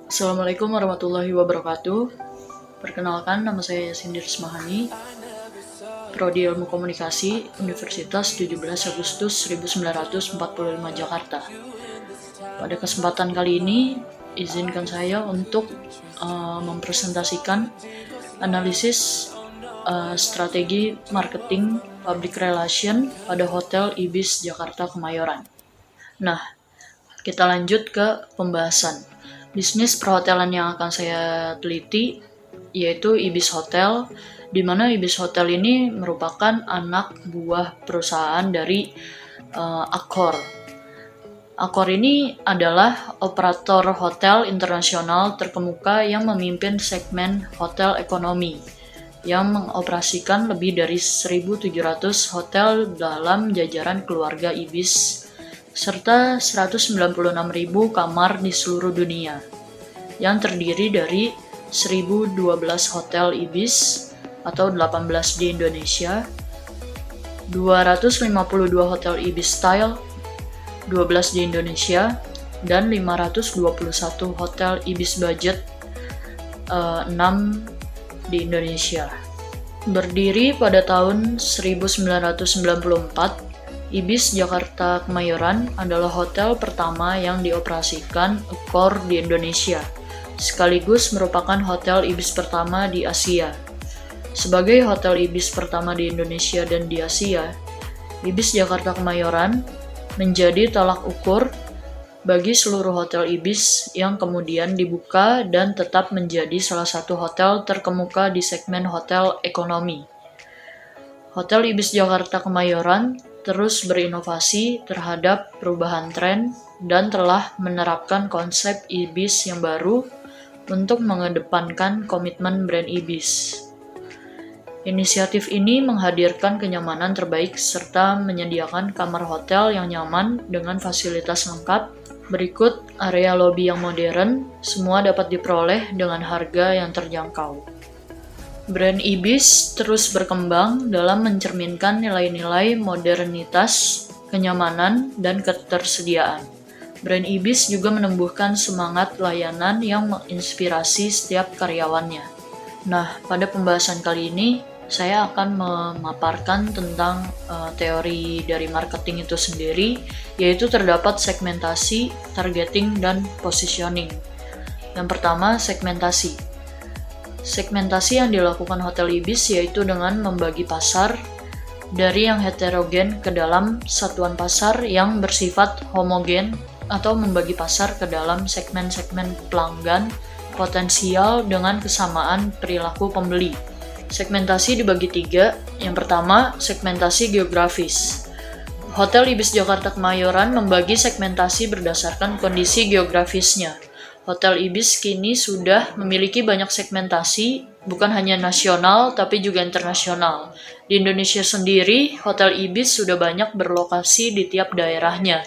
Assalamualaikum warahmatullahi wabarakatuh. Perkenalkan, nama saya Sindir Smahani, Prodi Ilmu Komunikasi, Universitas 17 Agustus 1945 Jakarta. Pada kesempatan kali ini, izinkan saya untuk mempresentasikan analisis strategi marketing public relation pada Hotel Ibis Jakarta Kemayoran. Nah, kita lanjut ke pembahasan. Bisnis perhotelan yang akan saya teliti yaitu Ibis Hotel, di mana Ibis Hotel ini merupakan anak buah perusahaan dari Accor. Accor ini adalah operator hotel internasional terkemuka yang memimpin segmen hotel ekonomi, yang mengoperasikan lebih dari 1.700 hotel dalam jajaran keluarga Ibis serta 196.000 kamar di seluruh dunia, yang terdiri dari 1.012 hotel Ibis atau 18 di Indonesia, 252 hotel Ibis Style, 12 di Indonesia, dan 521 hotel Ibis Budget, 6 di Indonesia. Berdiri pada tahun 1994, Ibis Jakarta Kemayoran adalah hotel pertama yang dioperasikan Accor di Indonesia, sekaligus merupakan hotel Ibis pertama di Asia. Sebagai hotel Ibis pertama di Indonesia dan di Asia, Ibis Jakarta Kemayoran menjadi tolak ukur bagi seluruh hotel Ibis yang kemudian dibuka dan tetap menjadi salah satu hotel terkemuka di segmen hotel ekonomi. Hotel Ibis Jakarta Kemayoran terus berinovasi terhadap perubahan tren dan telah menerapkan konsep Ibis yang baru untuk mengedepankan komitmen brand Ibis. Inisiatif ini menghadirkan kenyamanan terbaik serta menyediakan kamar hotel yang nyaman dengan fasilitas lengkap. Berikut area lobi yang modern, semua dapat diperoleh dengan harga yang terjangkau. Brand Ibis terus berkembang dalam mencerminkan nilai-nilai modernitas, kenyamanan, dan ketersediaan. Brand Ibis juga menumbuhkan semangat layanan yang menginspirasi setiap karyawannya. Nah, pada pembahasan kali ini, saya akan memaparkan tentang teori dari marketing itu sendiri, yaitu terdapat segmentasi, targeting, dan positioning. Yang pertama, segmentasi. Segmentasi yang dilakukan Hotel Ibis yaitu dengan membagi pasar dari yang heterogen ke dalam satuan pasar yang bersifat homogen, atau membagi pasar ke dalam segmen-segmen pelanggan potensial dengan kesamaan perilaku pembeli. Segmentasi dibagi tiga. Yang pertama, segmentasi geografis. Hotel Ibis Jakarta Kemayoran membagi segmentasi berdasarkan kondisi geografisnya. Hotel Ibis kini sudah memiliki banyak segmentasi, bukan hanya nasional tapi juga internasional. Di Indonesia sendiri, Hotel Ibis sudah banyak berlokasi di tiap daerahnya.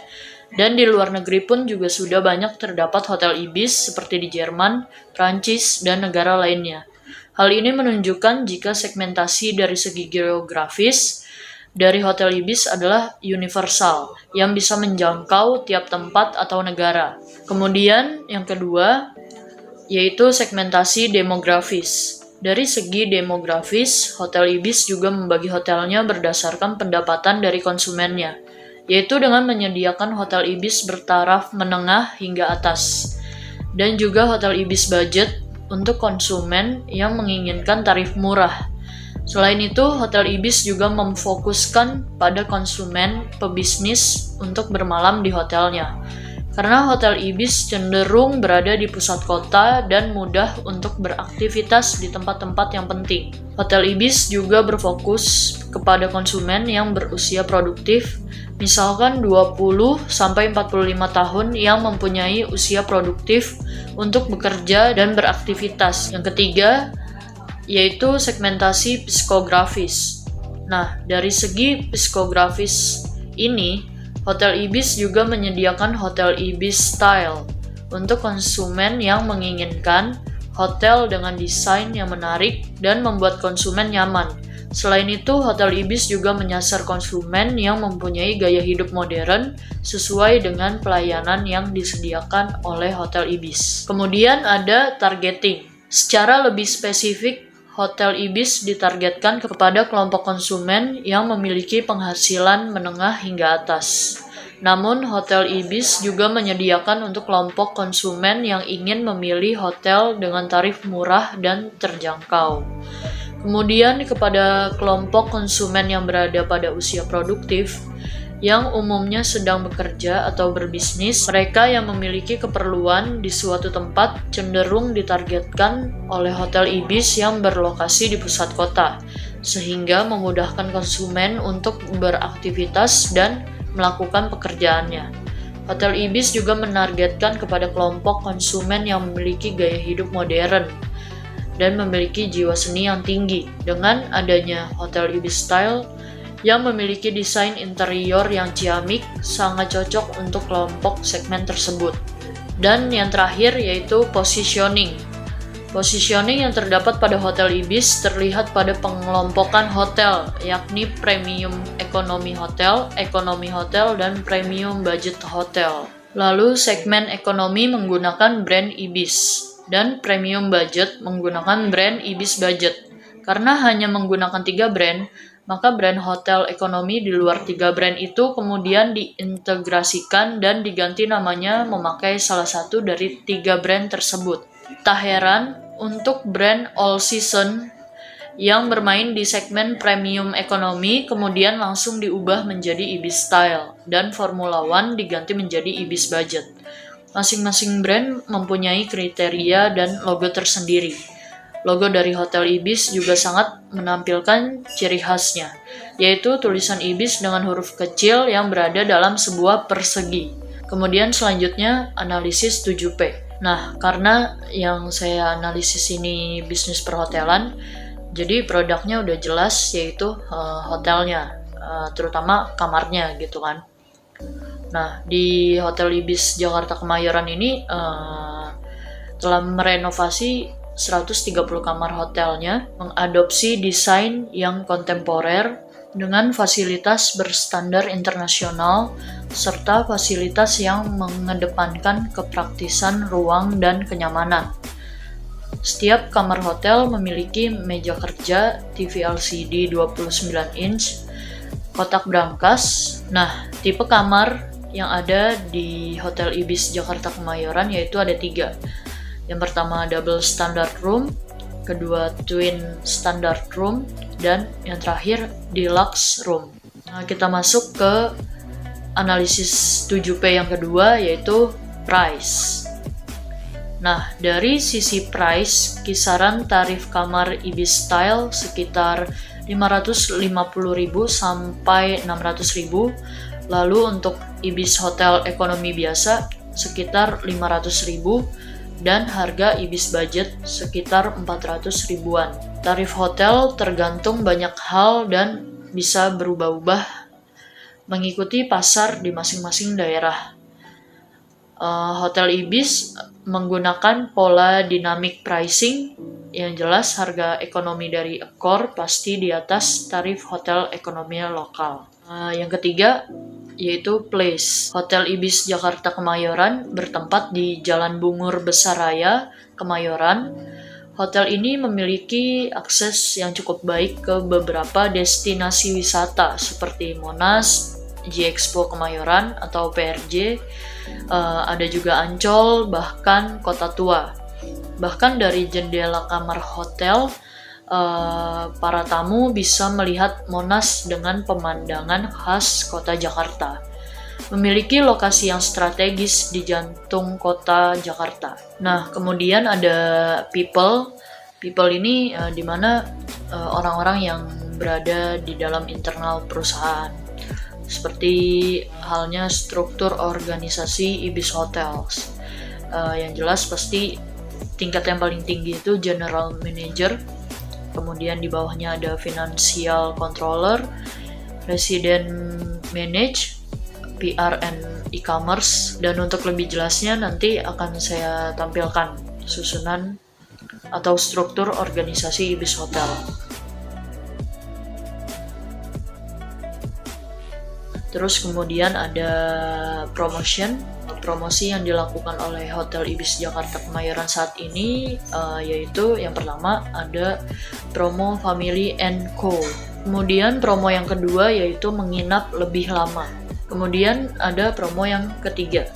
Dan di luar negeri pun juga sudah banyak terdapat Hotel Ibis seperti di Jerman, Prancis, dan negara lainnya. Hal ini menunjukkan jika segmentasi dari segi geografis dari Hotel Ibis adalah universal, yang bisa menjangkau tiap tempat atau negara. Kemudian yang kedua, yaitu segmentasi demografis. Dari segi demografis, Hotel Ibis juga membagi hotelnya berdasarkan pendapatan dari konsumennya, yaitu dengan menyediakan Hotel Ibis bertaraf menengah hingga atas, dan juga Hotel Ibis Budget untuk konsumen yang menginginkan tarif murah. Selain itu, Hotel Ibis juga memfokuskan pada konsumen pebisnis untuk bermalam di hotelnya. Karena Hotel Ibis cenderung berada di pusat kota dan mudah untuk beraktivitas di tempat-tempat yang penting. Hotel Ibis juga berfokus kepada konsumen yang berusia produktif, misalkan 20-45 tahun yang mempunyai usia produktif untuk bekerja dan beraktivitas. Yang ketiga, yaitu segmentasi psikografis. Nah, dari segi psikografis ini, Hotel Ibis juga menyediakan Hotel Ibis Style untuk konsumen yang menginginkan hotel dengan desain yang menarik dan membuat konsumen nyaman. Selain itu, Hotel Ibis juga menyasar konsumen yang mempunyai gaya hidup modern sesuai dengan pelayanan yang disediakan oleh Hotel Ibis. Kemudian ada targeting. Secara lebih spesifik, Hotel Ibis ditargetkan kepada kelompok konsumen yang memiliki penghasilan menengah hingga atas. Namun, Hotel Ibis juga menyediakan untuk kelompok konsumen yang ingin memilih hotel dengan tarif murah dan terjangkau. Kemudian kepada kelompok konsumen yang berada pada usia produktif, yang umumnya sedang bekerja atau berbisnis, mereka yang memiliki keperluan di suatu tempat cenderung ditargetkan oleh Hotel Ibis yang berlokasi di pusat kota, sehingga memudahkan konsumen untuk beraktivitas dan melakukan pekerjaannya. Hotel Ibis juga menargetkan kepada kelompok konsumen yang memiliki gaya hidup modern dan memiliki jiwa seni yang tinggi. Dengan adanya Hotel Ibis Style yang memiliki desain interior yang ciamik, sangat cocok untuk kelompok segmen tersebut. Dan yang terakhir yaitu positioning. Positioning yang terdapat pada Hotel Ibis terlihat pada pengelompokan hotel, yakni premium economy hotel, dan premium budget hotel. Lalu segmen ekonomi menggunakan brand Ibis, dan premium budget menggunakan brand Ibis Budget. Karena hanya menggunakan 3 brand, maka brand hotel ekonomi di luar 3 brand itu kemudian diintegrasikan dan diganti namanya memakai salah satu dari 3 brand tersebut. Tak heran, untuk brand All Season yang bermain di segmen premium ekonomi kemudian langsung diubah menjadi Ibis Style, dan Formula One diganti menjadi Ibis Budget. Masing-masing brand mempunyai kriteria dan logo tersendiri. Logo dari Hotel Ibis juga sangat menampilkan ciri khasnya, yaitu tulisan Ibis dengan huruf kecil yang berada dalam sebuah persegi. Kemudian selanjutnya analisis 7P. Nah, karena yang saya analisis ini bisnis perhotelan, jadi produknya udah jelas, yaitu hotelnya, terutama kamarnya gitu kan. Nah, di Hotel Ibis Jakarta Kemayoran ini telah merenovasi 130 kamar hotelnya, mengadopsi desain yang kontemporer dengan fasilitas berstandar internasional serta fasilitas yang mengedepankan kepraktisan ruang dan kenyamanan. Setiap kamar hotel memiliki meja kerja, TV LCD 29 inch, kotak brankas. Nah, tipe kamar yang ada di Hotel Ibis Jakarta Kemayoran yaitu ada 3. Yang pertama double standard room, kedua twin standard room, dan yang terakhir deluxe room. Nah, kita masuk ke analisis 7P yang kedua yaitu price. Nah, dari sisi price, kisaran tarif kamar Ibis Style sekitar 550.000 sampai 600.000. Lalu untuk Ibis Hotel Ekonomi biasa sekitar 500.000 dan harga Ibis Budget sekitar 400 ribuan. Tarif hotel tergantung banyak hal dan bisa berubah-ubah mengikuti pasar di masing-masing daerah. Hotel Ibis menggunakan pola dynamic pricing, yang jelas harga ekonomi dari Accor pasti di atas tarif hotel ekonomi lokal. Yang ketiga yaitu place. Hotel Ibis Jakarta Kemayoran bertempat di Jalan Bungur Besaraya, Kemayoran. Hotel ini memiliki akses yang cukup baik ke beberapa destinasi wisata seperti Monas, J-Expo Kemayoran atau PRJ, ada juga Ancol, bahkan Kota Tua. Bahkan dari jendela kamar hotel, para tamu bisa melihat Monas dengan pemandangan khas kota Jakarta. Memiliki lokasi yang strategis di jantung kota Jakarta. Nah, kemudian ada people. People ini di mana orang-orang yang berada di dalam internal perusahaan. Seperti halnya struktur organisasi Ibis Hotels. Yang jelas pasti tingkat yang paling tinggi itu General Manager. Kemudian di bawahnya ada Financial Controller, Resident Manage, PR and E-commerce, dan untuk lebih jelasnya nanti akan saya tampilkan susunan atau struktur organisasi Ibis Hotel. Terus kemudian ada promosi yang dilakukan oleh Hotel Ibis Jakarta Kemayoran saat ini, yaitu yang pertama ada promo Family and Co. Kemudian promo yang kedua yaitu menginap lebih lama. Kemudian ada promo yang ketiga,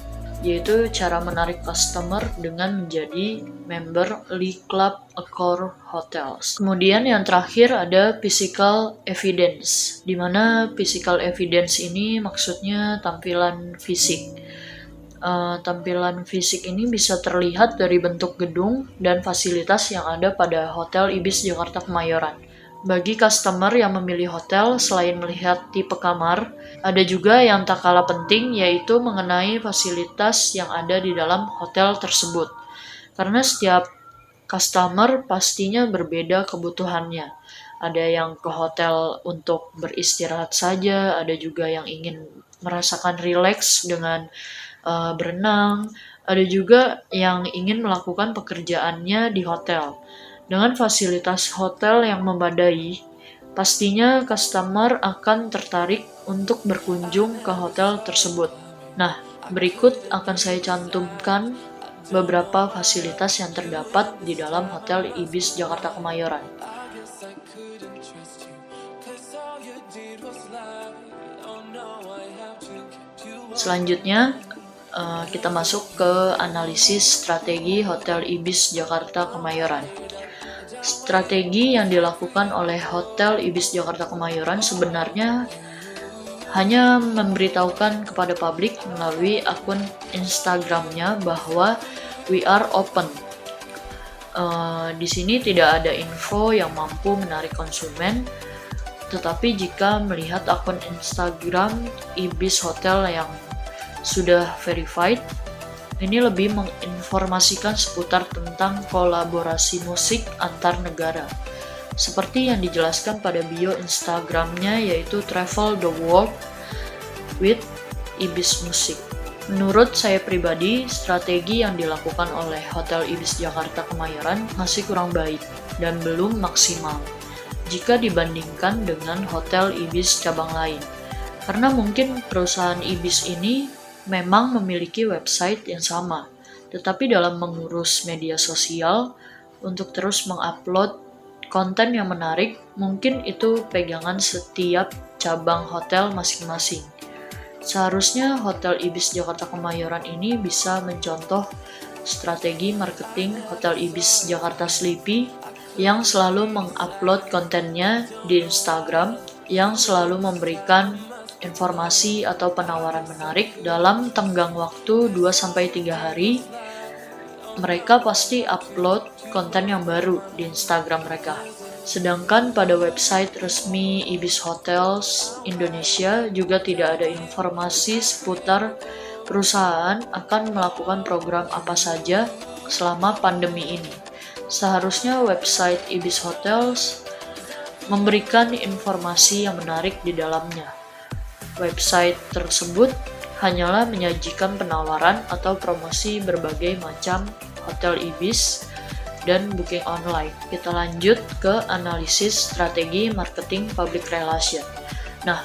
yaitu cara menarik customer dengan menjadi member Lee Club Accor Hotels. Kemudian yang terakhir ada physical evidence, di mana physical evidence ini maksudnya tampilan fisik. Tampilan fisik ini bisa terlihat dari bentuk gedung dan fasilitas yang ada pada Hotel Ibis Jakarta Kemayoran. Bagi customer yang memilih hotel, selain melihat tipe kamar, ada juga yang tak kalah penting, yaitu mengenai fasilitas yang ada di dalam hotel tersebut. Karena setiap customer pastinya berbeda kebutuhannya. Ada yang ke hotel untuk beristirahat saja, ada juga yang ingin merasakan rileks dengan berenang, ada juga yang ingin melakukan pekerjaannya di hotel. Dengan fasilitas hotel yang memadai, pastinya customer akan tertarik untuk berkunjung ke hotel tersebut. Nah, berikut akan saya cantumkan beberapa fasilitas yang terdapat di dalam Hotel Ibis Jakarta Kemayoran. Selanjutnya, kita masuk ke analisis strategi Hotel Ibis Jakarta Kemayoran. Strategi yang dilakukan oleh Hotel Ibis Jakarta Kemayoran sebenarnya hanya memberitahukan kepada publik melalui akun Instagramnya bahwa we are open. Di sini tidak ada info yang mampu menarik konsumen, tetapi jika melihat akun Instagram Ibis Hotel yang sudah verified, ini lebih menginformasikan seputar tentang kolaborasi musik antar negara. Seperti yang dijelaskan pada bio Instagramnya, yaitu Travel the World with Ibis Music. Menurut saya pribadi, strategi yang dilakukan oleh Hotel Ibis Jakarta Kemayoran masih kurang baik dan belum maksimal jika dibandingkan dengan Hotel Ibis cabang lain. Karena mungkin perusahaan Ibis ini memang memiliki website yang sama, tetapi dalam mengurus media sosial untuk terus mengupload konten yang menarik, mungkin itu pegangan setiap cabang hotel masing-masing. Seharusnya Hotel Ibis Jakarta Kemayoran ini bisa mencontoh strategi marketing Hotel Ibis Jakarta Sleepy yang selalu mengupload kontennya di Instagram, yang selalu memberikan informasi atau penawaran menarik dalam tenggang waktu 2-3 hari. Mereka pasti upload konten yang baru di Instagram mereka. Sedangkan pada website resmi Ibis Hotels Indonesia juga tidak ada informasi seputar perusahaan akan melakukan program apa saja selama pandemi ini. Seharusnya website Ibis Hotels memberikan informasi yang menarik di dalamnya. Website tersebut hanyalah menyajikan penawaran atau promosi berbagai macam hotel Ibis dan booking online. Kita lanjut ke analisis strategi marketing public relation. Nah,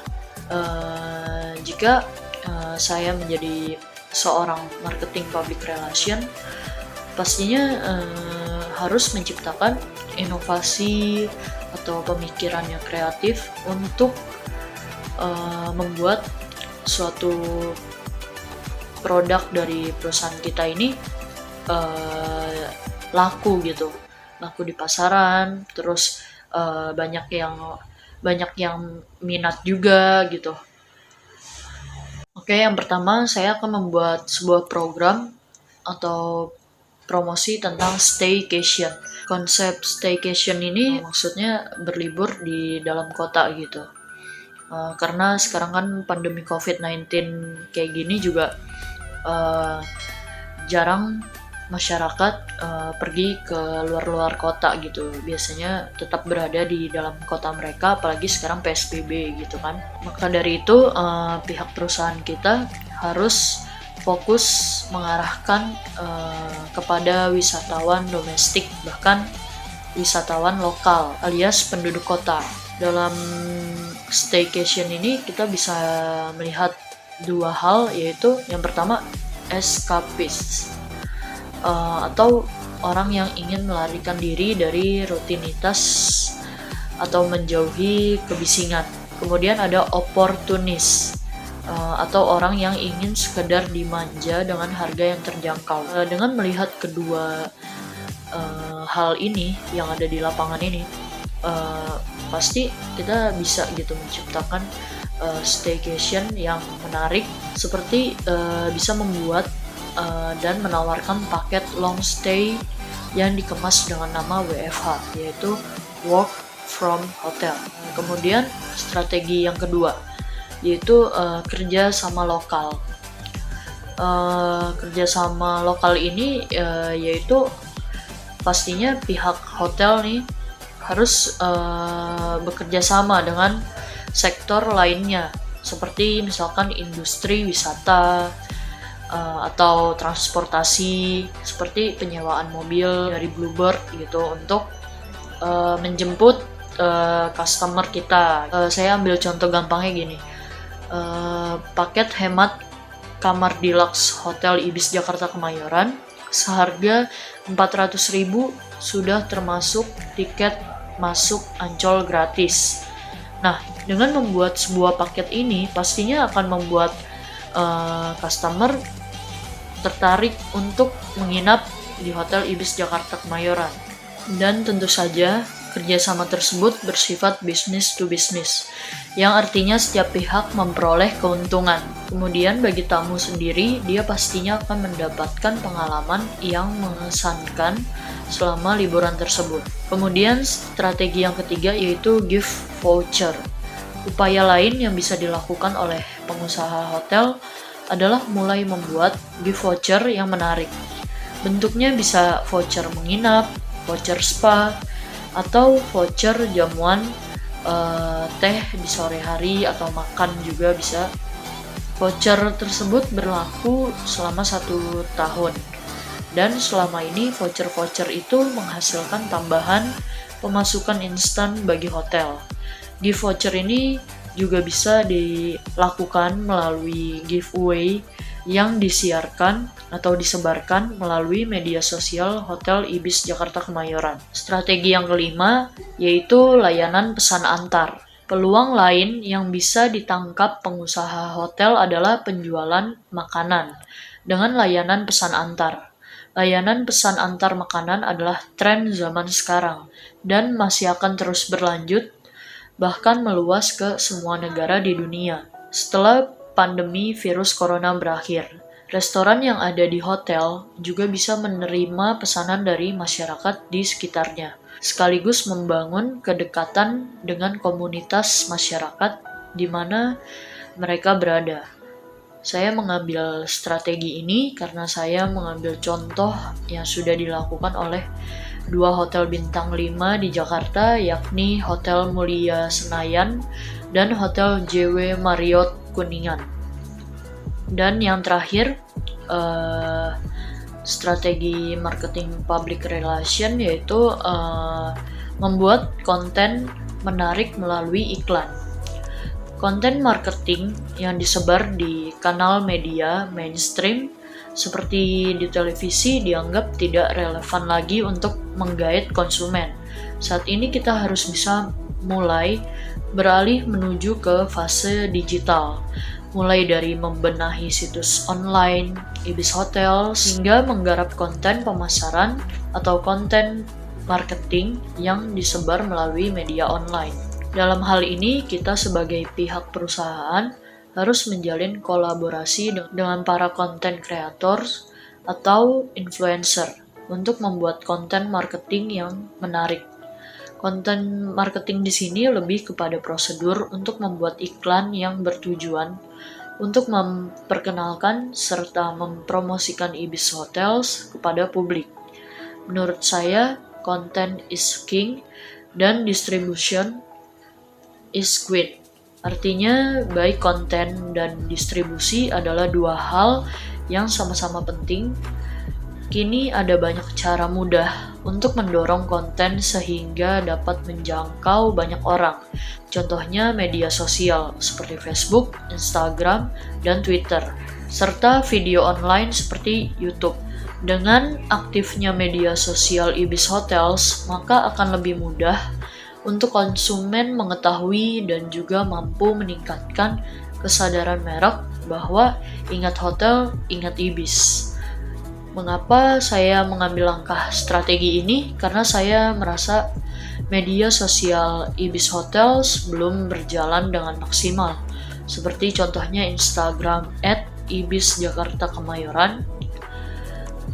jika saya menjadi seorang marketing public relation, pastinya harus menciptakan inovasi atau pemikiran yang kreatif untuk membuat suatu produk dari perusahaan kita ini laku gitu, laku di pasaran, terus banyak yang minat juga gitu. Oke, yang pertama saya akan membuat sebuah program atau promosi tentang staycation. Konsep staycation ini maksudnya berlibur di dalam kota gitu. Karena sekarang kan pandemi COVID-19 kayak gini juga jarang masyarakat pergi ke luar-luar kota gitu. Biasanya tetap berada di dalam kota mereka, apalagi sekarang PSBB gitu kan. Maka dari itu pihak perusahaan kita harus fokus mengarahkan kepada wisatawan domestik, bahkan wisatawan lokal alias penduduk kota. Dalam staycation ini kita bisa melihat dua hal, yaitu yang pertama escapist, atau orang yang ingin melarikan diri dari rutinitas atau menjauhi kebisingan. Kemudian ada opportunis, atau orang yang ingin sekedar dimanja dengan harga yang terjangkau. Dengan melihat kedua hal ini yang ada di lapangan ini, pasti kita bisa gitu menciptakan staycation yang menarik, seperti bisa membuat dan menawarkan paket long stay yang dikemas dengan nama WFH, yaitu Work from Hotel. Kemudian strategi yang kedua, yaitu kerja sama lokal. Kerja sama lokal ini yaitu pastinya pihak hotel nih harus bekerja sama dengan sektor lainnya, seperti misalkan industri wisata atau transportasi, seperti penyewaan mobil dari Bluebird gitu untuk menjemput customer kita. Saya ambil contoh gampangnya gini, paket hemat kamar deluxe Hotel Ibis Jakarta Kemayoran seharga 400.000 sudah termasuk tiket masuk Ancol gratis. Nah, dengan membuat sebuah paket ini pastinya akan membuat customer tertarik untuk menginap di Hotel Ibis Jakarta Kemayoran. Dan tentu saja kerjasama tersebut bersifat business to business, yang artinya setiap pihak memperoleh keuntungan. Kemudian bagi tamu sendiri, dia pastinya akan mendapatkan pengalaman yang mengesankan selama liburan tersebut. Kemudian strategi yang ketiga yaitu gift voucher. Upaya lain yang bisa dilakukan oleh pengusaha hotel adalah mulai membuat gift voucher yang menarik. Bentuknya bisa voucher menginap, voucher spa, atau voucher jamuan teh di sore hari atau makan juga bisa. Voucher tersebut berlaku selama 1 tahun, dan selama ini voucher-voucher itu menghasilkan tambahan pemasukan instan bagi hotel. Gift voucher ini juga bisa dilakukan melalui giveaway yang disiarkan atau disebarkan melalui media sosial Hotel Ibis Jakarta Kemayoran. Strategi yang kelima yaitu layanan pesan antar. Peluang lain yang bisa ditangkap pengusaha hotel adalah penjualan makanan dengan layanan pesan antar. Layanan pesan antar makanan adalah tren zaman sekarang dan masih akan terus berlanjut, bahkan meluas ke semua negara di dunia. Setelah pandemi virus corona berakhir, restoran yang ada di hotel juga bisa menerima pesanan dari masyarakat di sekitarnya, sekaligus membangun kedekatan dengan komunitas masyarakat di mana mereka berada. Saya mengambil strategi ini karena saya mengambil contoh yang sudah dilakukan oleh 2 hotel bintang 5 di Jakarta, yakni Hotel Mulia Senayan dan Hotel JW Marriott Kuningan. Dan yang terakhir, strategi marketing public relation, yaitu membuat konten menarik melalui iklan. Konten marketing yang disebar di kanal media mainstream seperti di televisi dianggap tidak relevan lagi untuk menggait konsumen. Saat ini kita harus bisa mulai beralih menuju ke fase digital, mulai dari membenahi situs online Ibis Hotel hingga menggarap konten pemasaran atau konten marketing yang disebar melalui media online. Dalam hal ini, kita sebagai pihak perusahaan harus menjalin kolaborasi dengan para content creators atau influencer untuk membuat konten marketing yang menarik. Konten marketing di sini lebih kepada prosedur untuk membuat iklan yang bertujuan untuk memperkenalkan serta mempromosikan Ibis Hotels kepada publik. Menurut saya, content is king dan distribution is queen. Artinya, baik konten dan distribusi adalah 2 hal yang sama-sama penting Kini ada banyak cara mudah untuk mendorong konten sehingga dapat menjangkau banyak orang. Contohnya media sosial seperti Facebook, Instagram, dan Twitter, serta video online seperti YouTube. Dengan aktifnya media sosial Ibis Hotels, maka akan lebih mudah untuk konsumen mengetahui dan juga mampu meningkatkan kesadaran merek bahwa ingat hotel, ingat Ibis. Mengapa saya mengambil langkah strategi ini? Karena saya merasa media sosial Ibis Hotels belum berjalan dengan maksimal. Seperti contohnya Instagram @ibisjakartakemayoran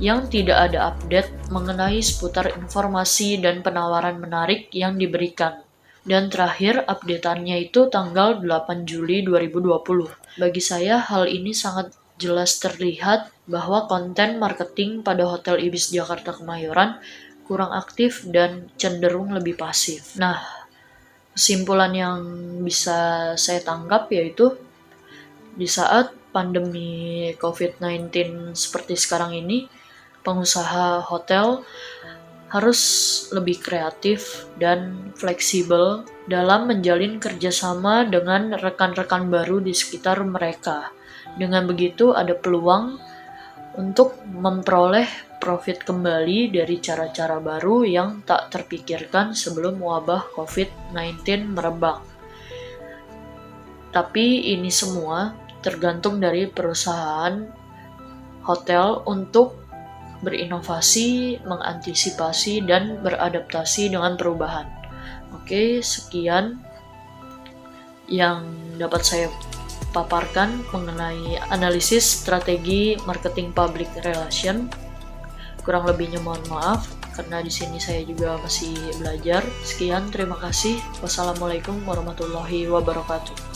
yang tidak ada update mengenai seputar informasi dan penawaran menarik yang diberikan. Dan terakhir updateannya itu tanggal 8 Juli 2020. Bagi saya hal ini sangat jelas terlihat bahwa konten marketing pada Hotel Ibis Jakarta Kemayoran kurang aktif dan cenderung lebih pasif. Nah, kesimpulan yang bisa saya tangkap yaitu di saat pandemi COVID-19 seperti sekarang ini, pengusaha hotel harus lebih kreatif dan fleksibel dalam menjalin kerjasama dengan rekan-rekan baru di sekitar mereka. Dengan begitu ada peluang untuk memperoleh profit kembali dari cara-cara baru yang tak terpikirkan sebelum wabah COVID-19 merebak. Tapi ini semua tergantung dari perusahaan hotel untuk berinovasi, mengantisipasi, dan beradaptasi dengan perubahan. Oke, sekian yang dapat saya paparkan mengenai analisis strategi marketing public relation. Kurang lebihnya mohon maaf karena di sini saya juga masih belajar. Sekian, terima kasih. Wassalamualaikum warahmatullahi wabarakatuh.